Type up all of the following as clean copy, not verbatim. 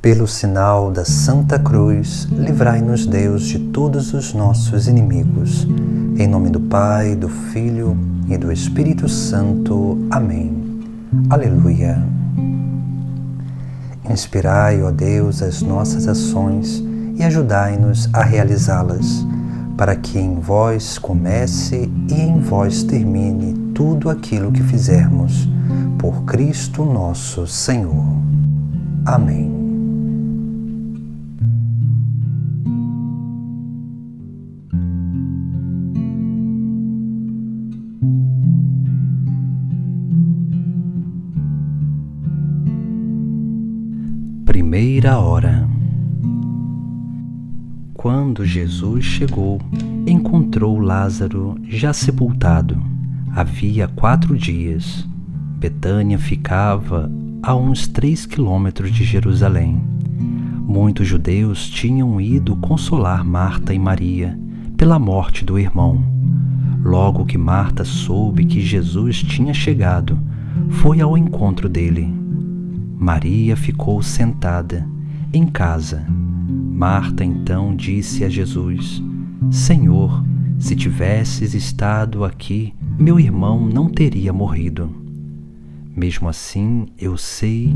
Pelo sinal da Santa Cruz, livrai-nos Deus de todos os nossos inimigos. Em nome do Pai, do Filho e do Espírito Santo. Amém. Aleluia. Inspirai, ó Deus, as nossas ações e ajudai-nos a realizá-las, para que em vós comece e em vós termine tudo aquilo que fizermos, por Cristo nosso Senhor. Amém. Primeira hora. Quando Jesus chegou, encontrou Lázaro já sepultado. Havia 4 dias. Betânia ficava a uns 3 quilômetros de Jerusalém. Muitos judeus tinham ido consolar Marta e Maria pela morte do irmão. Logo que Marta soube que Jesus tinha chegado, foi ao encontro dele. Maria ficou sentada em casa. Marta então disse a Jesus: Senhor, se tivesses estado aqui, meu irmão não teria morrido. Mesmo assim, eu sei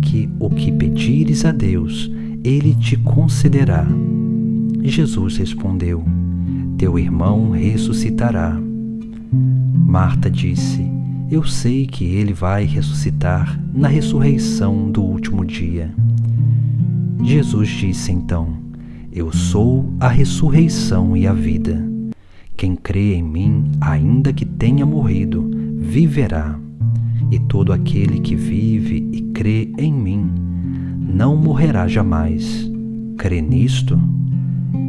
que o que pedires a Deus, Ele te concederá. Jesus respondeu: Teu irmão ressuscitará. Marta disse: Eu sei que ele vai ressuscitar na ressurreição do último dia. Jesus disse então: Eu sou a ressurreição e a vida. Quem crê em mim, ainda que tenha morrido, viverá. E todo aquele que vive e crê em mim, não morrerá jamais. Crê nisto?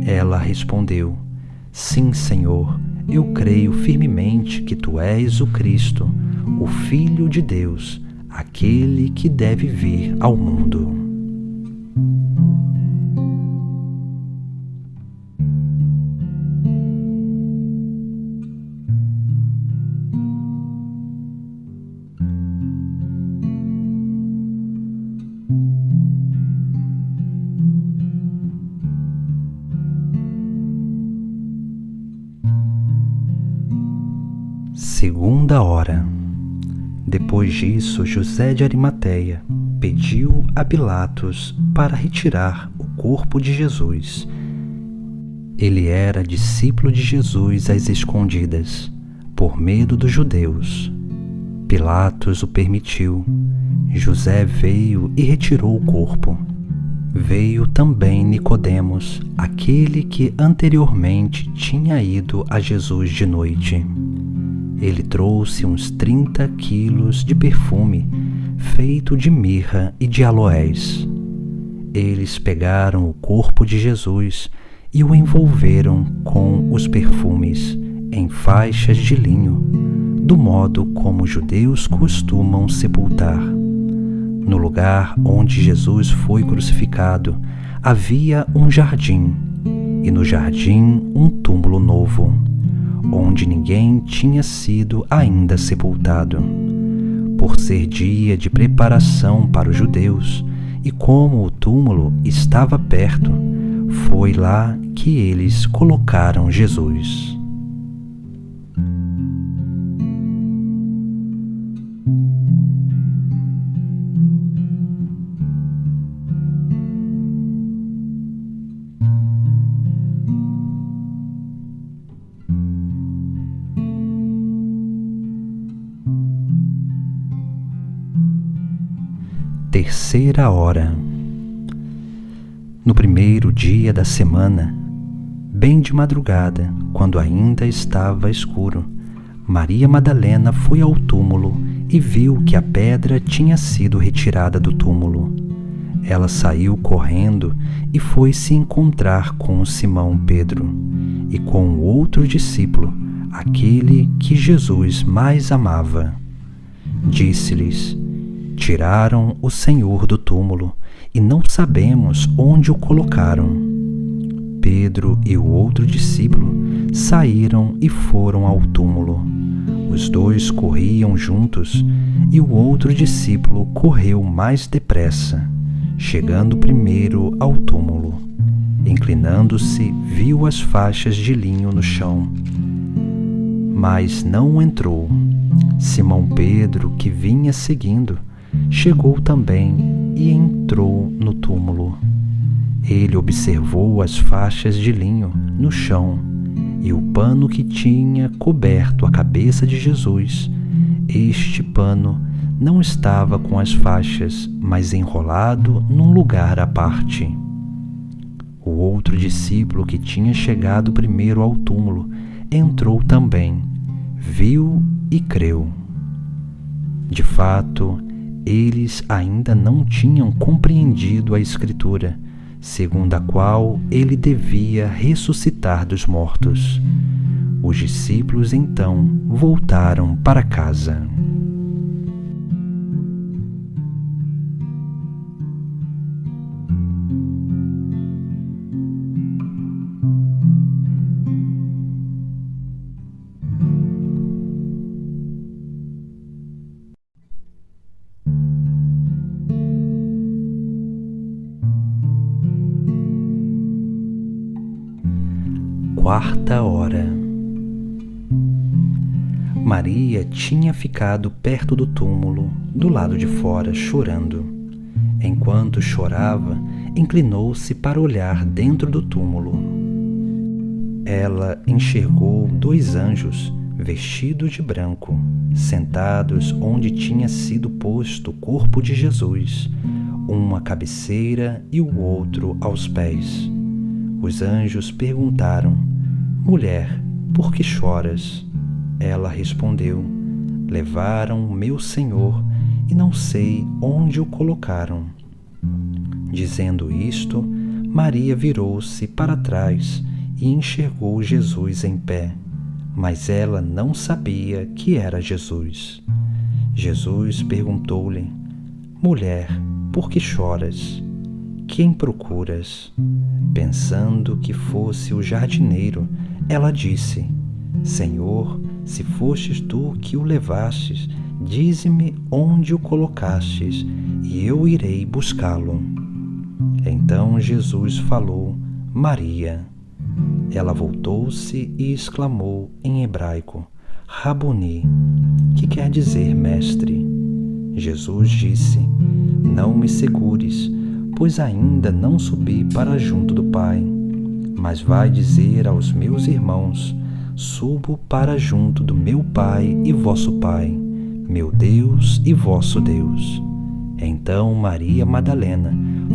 Ela respondeu: Sim, Senhor, eu creio firmemente que tu és o Cristo, o Filho de Deus, aquele que deve vir ao mundo. Segunda hora. Depois disso, José de Arimateia pediu a Pilatos para retirar o corpo de Jesus. Ele era discípulo de Jesus às escondidas, por medo dos judeus. Pilatos o permitiu. José veio e retirou o corpo. Veio também Nicodemos, aquele que anteriormente tinha ido a Jesus de noite. Ele trouxe uns 30 quilos de perfume feito de mirra e de aloés. Eles pegaram o corpo de Jesus e o envolveram com os perfumes em faixas de linho, do modo como os judeus costumam sepultar. No lugar onde Jesus foi crucificado havia um jardim, e no jardim um túmulo novo, onde ninguém tinha sido ainda sepultado. Por ser dia de preparação para os judeus, e como o túmulo estava perto, foi lá que eles colocaram Jesus. Terceira hora. No primeiro dia da semana, bem de madrugada, quando ainda estava escuro, Maria Madalena foi ao túmulo e viu que a pedra tinha sido retirada do túmulo. Ela saiu correndo e foi se encontrar com Simão Pedro e com o outro discípulo, aquele que Jesus mais amava. Disse-lhes: Tiraram o Senhor do túmulo e não sabemos onde o colocaram. Pedro e o outro discípulo saíram e foram ao túmulo. Os dois corriam juntos e o outro discípulo correu mais depressa. Chegando primeiro ao túmulo, inclinando-se, viu as faixas de linho no chão, mas não entrou. Simão Pedro, que vinha seguindo, chegou também e entrou no túmulo. Ele observou as faixas de linho no chão e o pano que tinha coberto a cabeça de Jesus. Este pano não estava com as faixas, mas enrolado num lugar à parte. O outro discípulo que tinha chegado primeiro ao túmulo entrou também, viu e creu. De fato, eles ainda não tinham compreendido a Escritura, segundo a qual ele devia ressuscitar dos mortos. Os discípulos então voltaram para casa. Quarta hora. Maria tinha ficado perto do túmulo, do lado de fora, chorando. Enquanto chorava, inclinou-se para olhar dentro do túmulo. Ela enxergou 2 anjos, vestidos de branco, sentados onde tinha sido posto o corpo de Jesus, um à cabeceira e o outro aos pés. Os anjos perguntaram: Mulher, por que choras? Ela respondeu: Levaram o meu Senhor e não sei onde o colocaram. Dizendo isto, Maria virou-se para trás e enxergou Jesus em pé, mas ela não sabia que era Jesus. Jesus perguntou-lhe: Mulher, por que choras? Quem procuras? Pensando que fosse o jardineiro, ela disse: Senhor, se fostes tu que o levastes, dize-me onde o colocastes, e eu irei buscá-lo. Então Jesus falou: Maria. Ela voltou-se e exclamou em hebraico: Rabuni, que quer dizer mestre. Jesus disse: Não me segures, pois ainda não subi para junto do Pai. Mas vai dizer aos meus irmãos: Subo para junto do meu Pai e vosso Pai, meu Deus e vosso Deus. Então Maria Madalena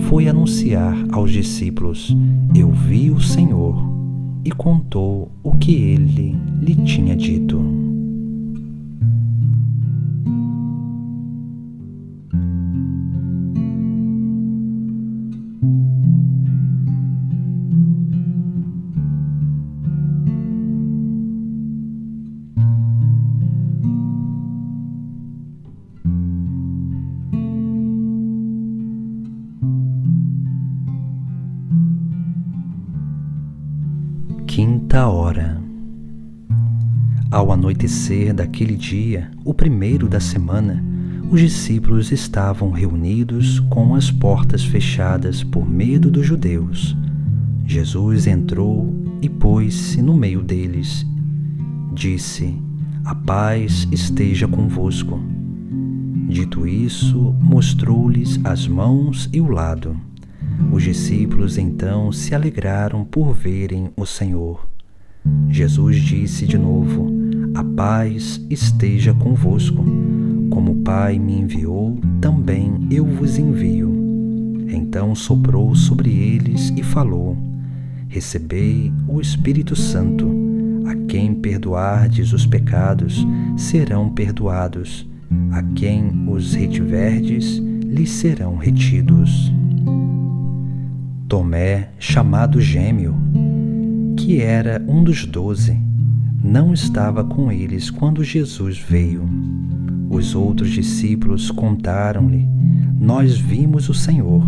foi anunciar aos discípulos: Eu vi o Senhor, e contou o que ele lhe tinha dito. Quinta hora. Ao anoitecer daquele dia, o primeiro da semana, os discípulos estavam reunidos com as portas fechadas por medo dos judeus. Jesus entrou e pôs-se no meio deles. Disse: A paz esteja convosco. Dito isso, mostrou-lhes as mãos e o lado. Os discípulos então se alegraram por verem o Senhor. Jesus disse de novo: A paz esteja convosco. Como o Pai me enviou, também eu vos envio. Então soprou sobre eles e falou: Recebei o Espírito Santo. A quem perdoardes os pecados, serão perdoados. A quem os retiverdes, lhes serão retidos. Tomé, chamado Gêmeo, que era um dos 12, não estava com eles quando Jesus veio. Os outros discípulos contaram-lhe: Nós vimos o Senhor.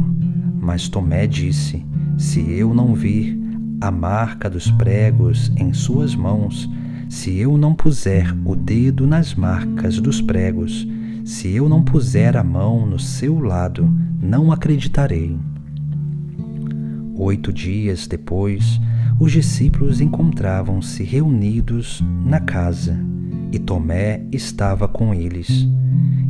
Mas Tomé disse: Se eu não vir a marca dos pregos em suas mãos, se eu não puser o dedo nas marcas dos pregos, se eu não puser a mão no seu lado, não acreditarei. 8 dias depois, os discípulos encontravam-se reunidos na casa, e Tomé estava com eles.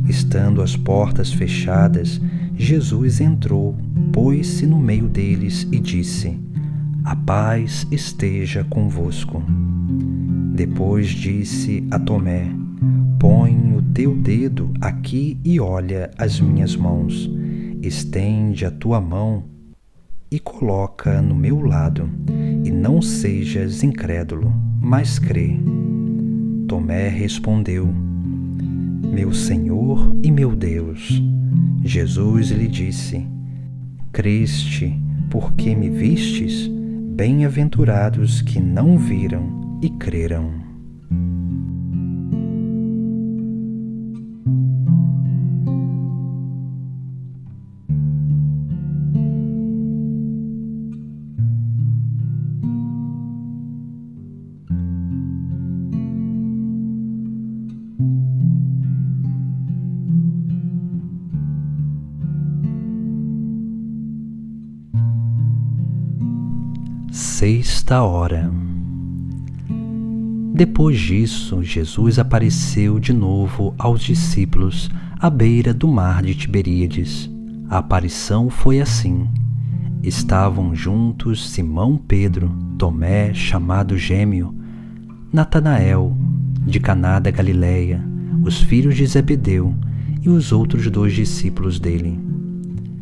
Estando as portas fechadas, Jesus entrou, pôs-se no meio deles e disse: "A paz esteja convosco." Depois disse a Tomé: "Põe o teu dedo aqui e olha as minhas mãos. Estende a tua mão e coloca no meu lado, e não sejas incrédulo, mas crê." Tomé respondeu: "Meu Senhor e meu Deus." Jesus lhe disse: "Creste porque me vistes? Bem-aventurados que não viram e creram." Sexta hora. Depois disso, Jesus apareceu de novo aos discípulos à beira do mar de Tiberíades. A aparição foi assim: estavam juntos Simão Pedro, Tomé, chamado Gêmeo, Natanael, de Caná da Galileia, os filhos de Zebedeu e os outros 2 discípulos dele.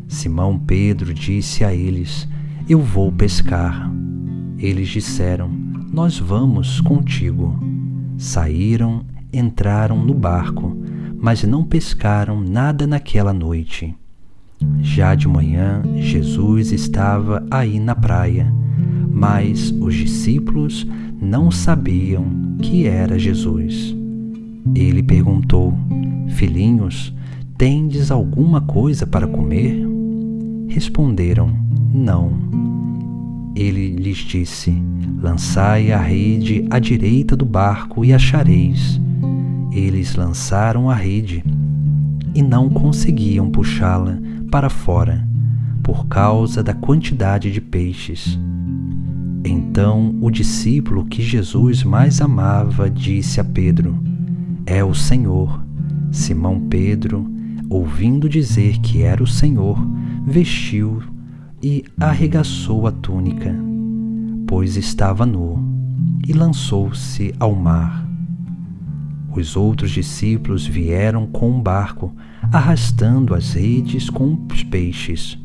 Simão Pedro disse a eles: "Eu vou pescar." Eles disseram: "Nós vamos contigo." Saíram, entraram no barco, mas não pescaram nada naquela noite. Já de manhã, Jesus estava aí na praia, mas os discípulos não sabiam que era Jesus. Ele perguntou: "Filhinhos, tendes alguma coisa para comer?" Responderam: "Não." Ele lhes disse: "Lançai a rede à direita do barco e achareis." Eles lançaram a rede e não conseguiam puxá-la para fora, por causa da quantidade de peixes. Então o discípulo que Jesus mais amava disse a Pedro: "É o Senhor." Simão Pedro, ouvindo dizer que era o Senhor, vestiu e arregaçou a túnica, pois estava nu, e lançou-se ao mar. Os outros discípulos vieram com um barco, arrastando as redes com os peixes.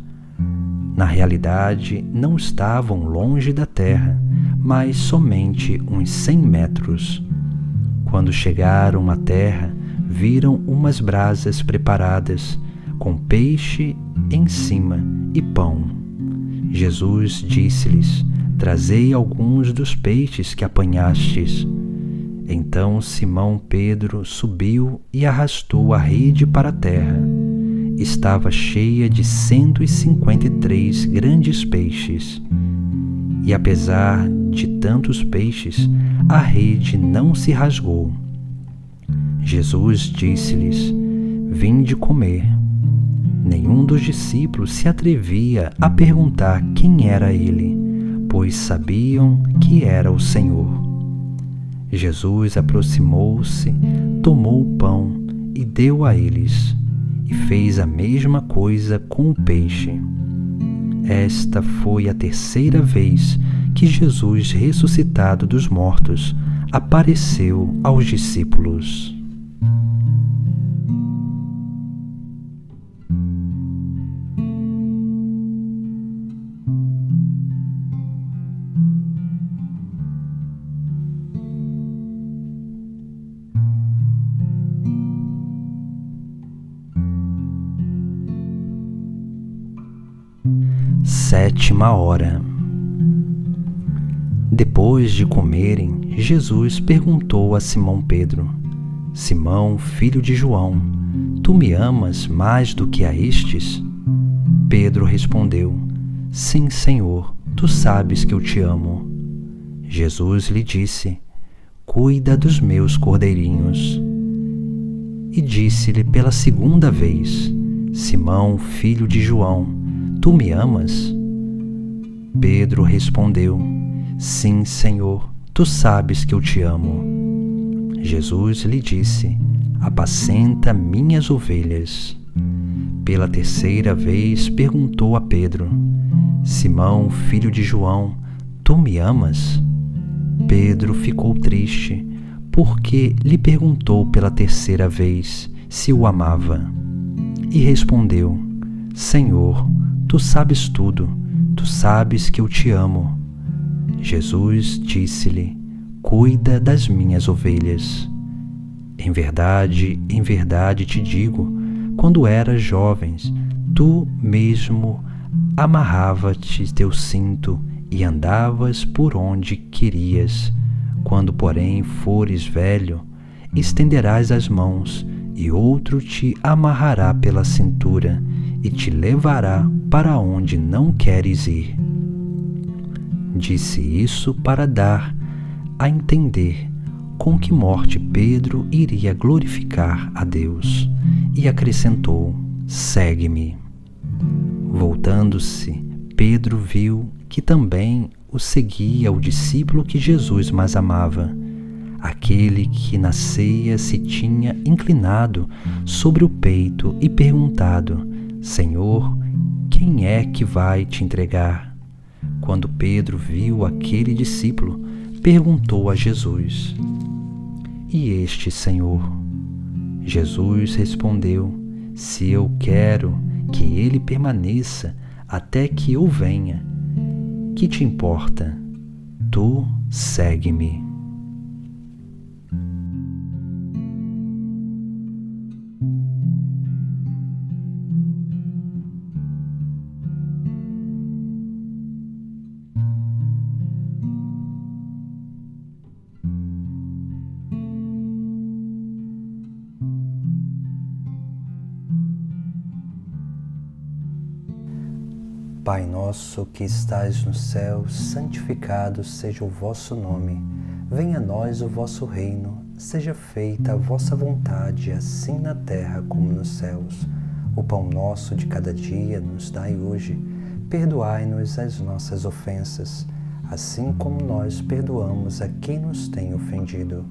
Na realidade, não estavam longe da terra, mas somente uns 100 metros. Quando chegaram à terra, viram umas brasas preparadas, com peixe em cima e pão. Jesus disse-lhes: "Trazei alguns dos peixes que apanhastes." Então Simão Pedro subiu e arrastou a rede para a terra. Estava cheia de 153 grandes peixes. E apesar de tantos peixes, a rede não se rasgou. Jesus disse-lhes: "Vinde comer." Nenhum dos discípulos se atrevia a perguntar quem era ele, pois sabiam que era o Senhor. Jesus aproximou-se, tomou o pão e deu a eles, e fez a mesma coisa com o peixe. Esta foi a 3ª vez que Jesus, ressuscitado dos mortos, apareceu aos discípulos. Sétima hora. Depois de comerem, Jesus perguntou a Simão Pedro: "Simão, filho de João, tu me amas mais do que a estes?" Pedro respondeu: "Sim, Senhor, tu sabes que eu te amo." Jesus lhe disse: "Cuida dos meus cordeirinhos." E disse-lhe pela 2ª vez: Simão, filho de João, tu me amas? Pedro respondeu: Sim, Senhor, tu sabes que eu te amo. Jesus lhe disse: Apacenta minhas ovelhas. Pela terceira vez perguntou a Pedro: Simão, filho de João, tu me amas? Pedro ficou triste, porque lhe perguntou pela terceira vez se o amava. E respondeu: Senhor, tu sabes tudo, tu sabes que eu te amo. Jesus disse-lhe: Cuida das minhas ovelhas. Em verdade te digo, quando eras jovens, tu mesmo amarravas-te teu cinto e andavas por onde querias. Quando, porém, fores velho, estenderás as mãos, e outro te amarrará pela cintura e te levará para onde não queres ir. Disse isso para dar a entender com que morte Pedro iria glorificar a Deus, e acrescentou: Segue-me. Voltando-se, Pedro viu que também o seguia o discípulo que Jesus mais amava, aquele que na ceia se tinha inclinado sobre o peito e perguntado: Senhor, quem é que vai te entregar? Quando Pedro viu aquele discípulo, perguntou a Jesus: E este, Senhor? Jesus respondeu: Se eu quero que ele permaneça até que eu venha, que te importa? Tu segue-me. Pai nosso que estais no céu, santificado seja o vosso nome. Venha a nós o vosso reino, seja feita a vossa vontade, assim na terra como nos céus. O pão nosso de cada dia nos dai hoje. Perdoai-nos as nossas ofensas, assim como nós perdoamos a quem nos tem ofendido.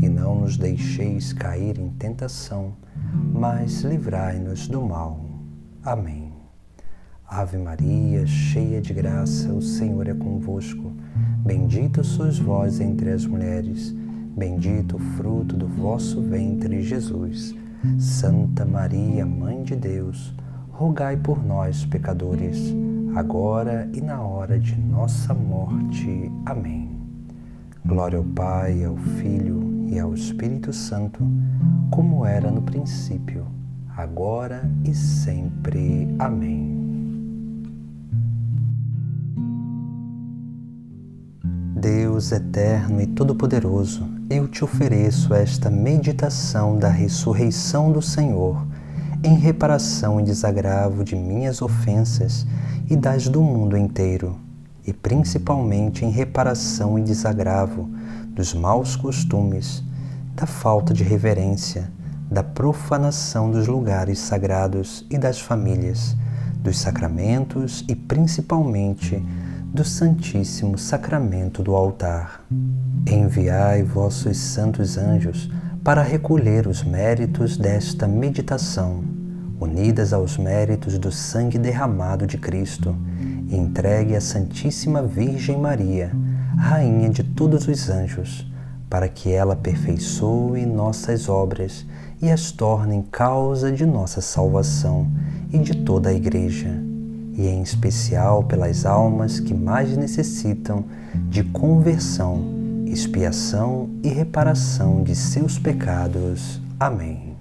E não nos deixeis cair em tentação, mas livrai-nos do mal. Amém. Ave Maria, cheia de graça, o Senhor é convosco. Bendita sois vós entre as mulheres, bendito o fruto do vosso ventre, Jesus. Santa Maria, Mãe de Deus, rogai por nós, pecadores, agora e na hora de nossa morte. Amém. Glória ao Pai, ao Filho e ao Espírito Santo, como era no princípio, agora e sempre. Amém. Deus eterno e todo-poderoso, eu te ofereço esta meditação da ressurreição do Senhor, em reparação e desagravo de minhas ofensas e das do mundo inteiro, e principalmente em reparação e desagravo dos maus costumes, da falta de reverência, da profanação dos lugares sagrados e das famílias, dos sacramentos e principalmente do Santíssimo Sacramento do altar. Enviai vossos santos anjos para recolher os méritos desta meditação, unidas aos méritos do sangue derramado de Cristo, e entregue à Santíssima Virgem Maria, Rainha de todos os anjos, para que ela aperfeiçoe nossas obras e as torne causa de nossa salvação e de toda a Igreja, e em especial pelas almas que mais necessitam de conversão, expiação e reparação de seus pecados. Amém.